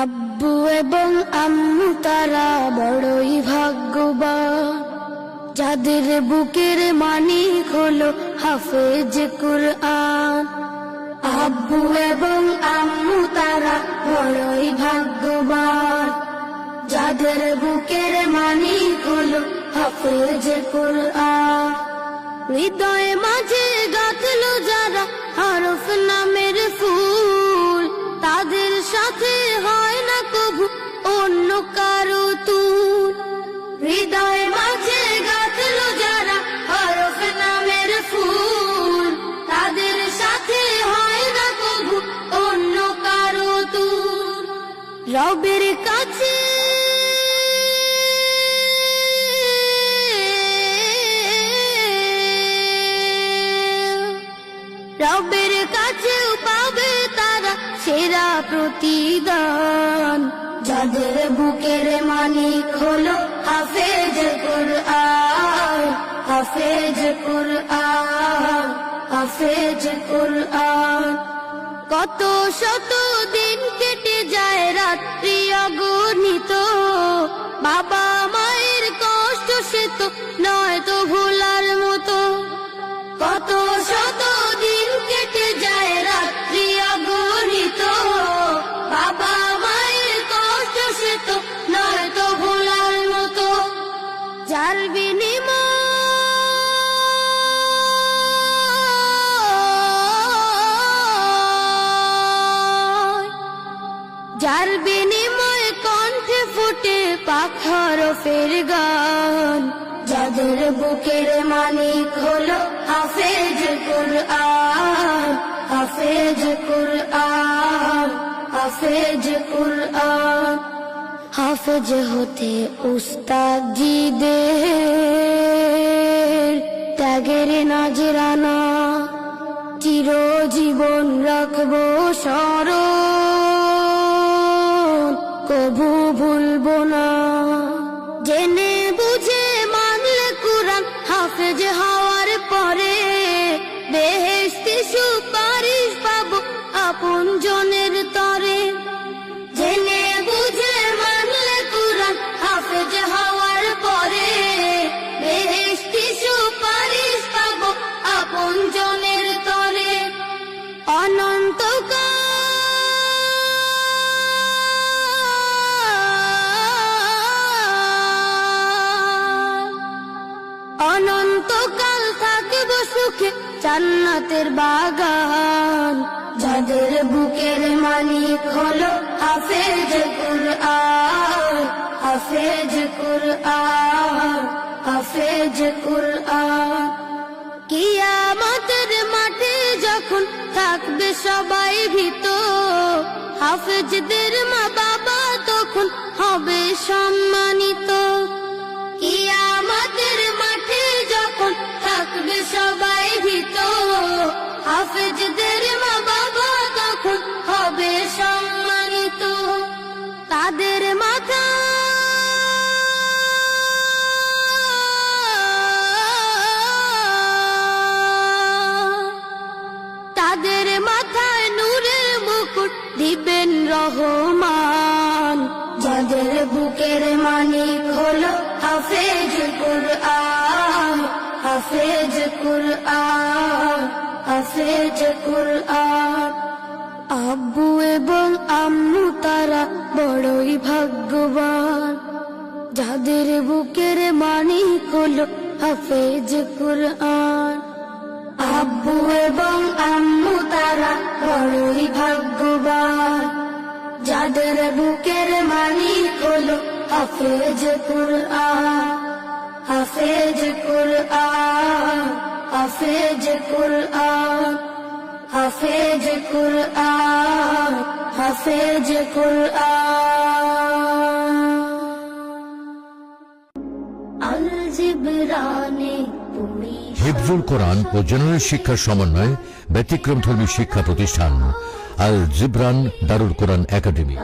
আব্বু এবং আম্মু তারা বড়ই ভাগ্যবান, যাদের বুকের মানিক হলো হাফেজ কুরআন। আব্বু এবং আম্মু তারা বড়ই ভাগ্যবান, যাদের বুকের মানিক হলো হাফেজ কুরআন। হৃদয়ে মাঝে গাঁথলো যারা হরফ নামের ফুল, তাদের সাথে হয় না কবু অন্য কারো তুল। হৃদয়ে মাঝে গাঁথলো যারা হরফ নামের ফুল, তাদের সাথে হয় না কবু অন্য কারো তুল। রবের কাছে রবের কাছেও পাবে তারা সেরা প্রতিদান, যাদের বুকের মানিক হলো হাফেজ কুরআন। হাফেজ কুরআন, হাফেজ কুরআন। কত শত দিন কেটে যায় রাত্রি অগণিত, বাবা মায়ের কষ্ট সে তো নয় তো ভোলার মতো। কত শত দিন কেটে যায় রাত্রি অগণিত, বাবা মায়ের কষ্ট সে তো নয় তো ভোলার মতো। যার বিনিময় কণ্ঠে ফুটে পাক হরফের গান, যাদের বুকের মানিক হলো হাফেজ কুরআন। হাফেজ কুরআন, হাফেজ কুরআন। হাফেজ হতে উস্তাদজিদের ত্যাগের নাজরানা চিরজীবন রাখবো স্মরণ, কবু ভুলবো না। জেনে বুঝে মানলে কুরআন হাফেজ হওয়ার পরে, বেহেশতি সুপারিশ পাবো আপন জনের তরে। জেনে বুঝে মানলে কুরআন হাফেজ হওয়ার পরে, বেহেশতি সুপারিশ পাবো আপন জনের তরে। অনন্তকাল থাকব সুখে জান্নাতের বাগান, যাদের বুকের মানিক হলো হাফেজ কুরআন। হাফেজ কুরআন, হাফেজ কুরআন। কিয়ামতের মাঠে যখন থাকবে সবাই ভীত, হাফেজদের মা বাবা তখন হবে সম্মানিত। কিয়ামতের মাঠে যখন থাকবে সবাই ভীত, হাফেজদের মা বাবা তখন হবে সম্মানিত। তাদের মাথা তাদের মাথায় নূরের মুকুট দিবেন রহমান, যাদের বুকের মানিক হলো হাফেজ কুরআন। হাফেজ কুরআন, হাফেজ কুরআন। আব্বু এবং আম্মু তারা বড়ই ভাগ্যবান, যাদের বুকের মানিক হলো হাফেজ কুরআন। আব্বু এবং আম্মু তারা বড়ই ভাগ্যবান, যাদের বুকের মানিক হলো হাফেজ কুরআন। হাফেজ কুরআন, হাফেজ কুরআন। হাফেজ কুরআন, হাফেজ কুরআন। আল জিবরানে হিফজুল কোরআন ও জেনারেল শিক্ষার সমন্বয়ে ব্যতিক্রমধর্মী শিক্ষা প্রতিষ্ঠান আল জিবরান দারুল কোরআন একাডেমি।